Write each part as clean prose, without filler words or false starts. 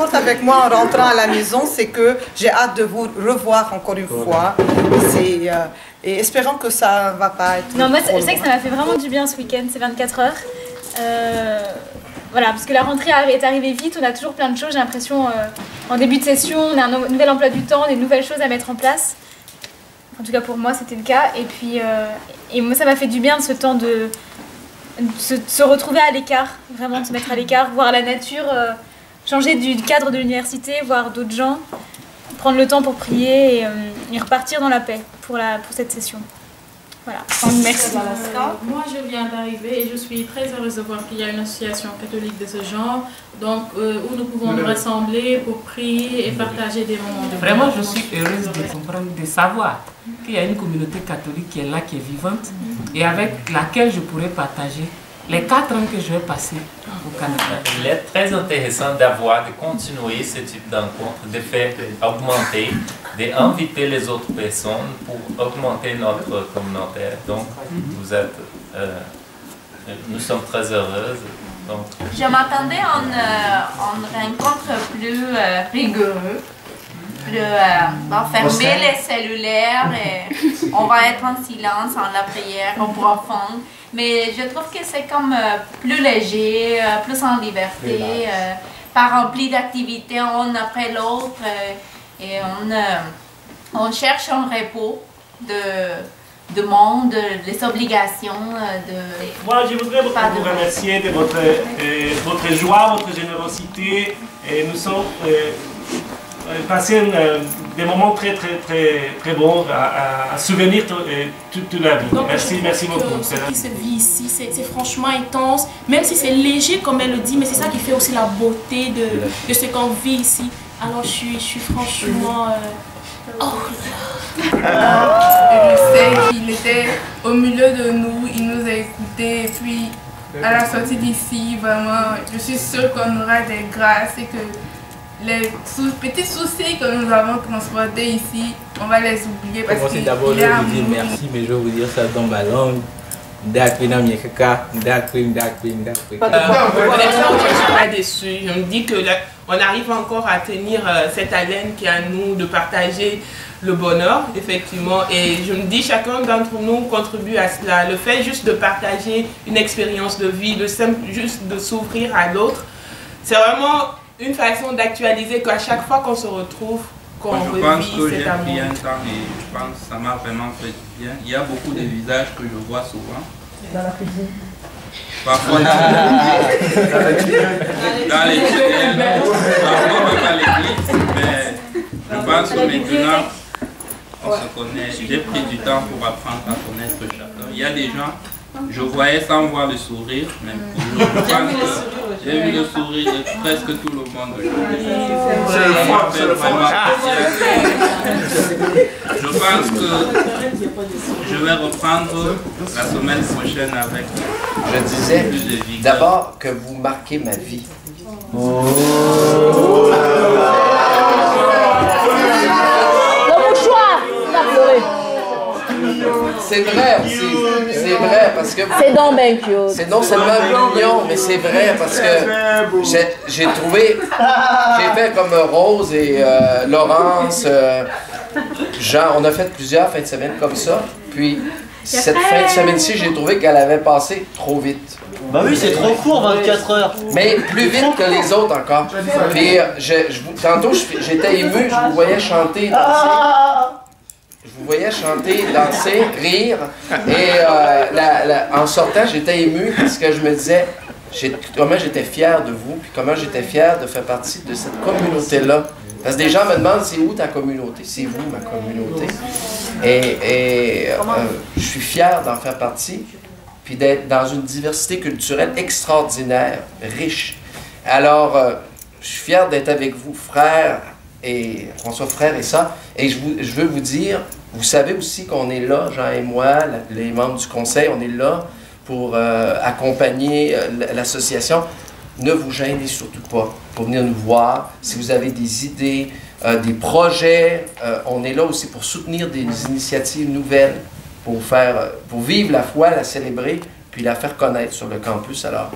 m'importe avec moi en rentrant à la maison, c'est que j'ai hâte de vous revoir encore une fois. Et espérons que ça ne va pas être... Non, moi, je sais que ça m'a fait vraiment du bien ce week-end, ces 24 heures. Voilà, parce que la rentrée est arrivée vite, on a toujours plein de choses, j'ai l'impression, en début de session, on a un nouvel emploi du temps, des nouvelles choses à mettre en place. En tout cas pour moi c'était le cas, et puis moi ça m'a fait du bien de ce temps de se retrouver à l'écart, vraiment de se mettre à l'écart, voir la nature, changer du cadre de l'université, voir d'autres gens, prendre le temps pour prier et repartir dans la paix pour cette session. Voilà, merci. Moi, je viens d'arriver et je suis très heureuse de voir qu'il y a une association catholique de ce genre, donc où nous pouvons nous rassembler pour prier et partager des moments de Vraiment, je suis heureuse de comprendre, de savoir qu'il y a une communauté catholique qui est là, qui est vivante et avec laquelle je pourrais partager les 4 ans que je vais passer au Canada. Il est très intéressant d'avoir, de continuer ce type d'encontre, de faire augmenter, d'inviter les autres personnes pour augmenter notre communauté. Donc, nous sommes très heureuses. Donc. Je m'attendais à une rencontre plus rigoureuse. On va fermer les cellulaires et on va être en silence, en la prière, en profonde. Mais je trouve que c'est comme plus léger, plus en liberté, pas rempli d'activités un après l'autre. Et on cherche un repos de monde, des obligations. Moi, je voudrais vous remercier de votre joie, votre générosité. Et nous sommes passé des moments très bons à souvenir toute la vie. Donc, merci beaucoup. Ce qui se vit ici, c'est franchement intense, même si c'est léger comme elle le dit, mais c'est ça qui fait aussi la beauté de ce qu'on vit ici. Alors je suis franchement... Je sais qu'il était au milieu de nous, il nous a écoutés et puis à la sortie d'ici, vraiment, je suis sûre qu'on aura des grâces et que les petits soucis que nous avons transportés ici, on va les oublier parce qu'il d'abord, je vais vous dire merci, mais je vais vous dire ça dans ma langue. Je suis pas déçue. Je me dis qu'on arrive encore à tenir cette haleine qui est à nous de partager le bonheur, effectivement. Et je me dis, chacun d'entre nous contribue à cela. Le fait juste de partager une expérience de vie, juste de s'ouvrir à l'autre, c'est vraiment une façon d'actualiser qu'à chaque fois qu'on se retrouve, qu'on revit cet amour. Je pense que j'ai pris un temps et je pense que ça m'a vraiment fait du bien. Il y a beaucoup de visages que je vois souvent. Dans la cuisine. Parfois dans les tunnels, parfois même à l'église. Mais je pense que maintenant, on se connaît. J'ai pris du temps pour apprendre à connaître chacun. Il y a des gens, je voyais sans voir le sourire, mais je pense que j'ai vu le sourire de presque tout le monde aujourd'hui. Je pense que je vais reprendre la semaine prochaine avec Je disais d'abord que vous marquez ma vie. C'est vrai aussi, c'est vrai parce que... C'est donc bien cute. C'est non seulement mignon, mais c'est vrai parce que j'ai trouvé, j'ai fait comme Rose et Laurence, Jean, on a fait plusieurs fins de semaine comme ça, puis cette fin de semaine-ci, j'ai trouvé qu'elle avait passé trop vite. Bah oui, c'est trop court, 24 heures. Mais plus vite que les autres encore. Puis tantôt, j'étais ému, je vous voyais chanter, danser. Je vous voyais chanter, danser, rire, et en sortant, j'étais ému parce que je me disais comment j'étais fier de vous, puis comment j'étais fier de faire partie de cette communauté-là. Parce que des gens me demandent, c'est où ta communauté? C'est vous, ma communauté. Et je suis fier d'en faire partie, puis d'être dans une diversité culturelle extraordinaire, riche. Alors, je suis fier d'être avec vous, frères, et François Frère et ça. Et je veux vous dire, vous savez aussi qu'on est là, Jean et moi, les membres du conseil, on est là pour accompagner l'association. Ne vous gênez surtout pas pour venir nous voir. Si vous avez des idées, des projets, on est là aussi pour soutenir des initiatives nouvelles, pour vivre la foi, la célébrer, puis la faire connaître sur le campus. Alors,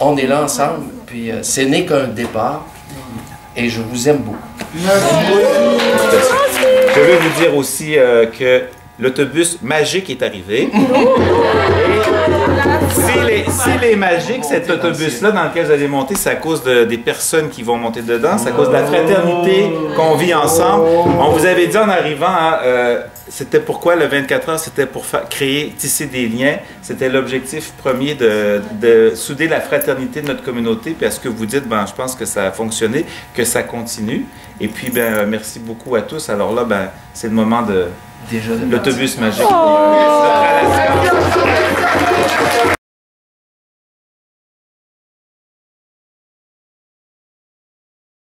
on est là ensemble, puis ce n'est qu'un départ. et je vous aime beaucoup. Je veux vous dire aussi que l'autobus magique est arrivé. S'il est magique, cet autobus-là dans lequel vous allez monter, c'est à cause des personnes qui vont monter dedans, c'est à cause de la fraternité qu'on vit ensemble. On vous avait dit en arrivant, hein, c'était pourquoi le 24 heures, c'était pour créer, tisser des liens. C'était l'objectif premier de souder la fraternité de notre communauté. Puis à ce que vous dites, ben, je pense que ça a fonctionné, que ça continue. Et puis, ben, merci beaucoup à tous. Alors là, ben, c'est le moment de l'autobus magique.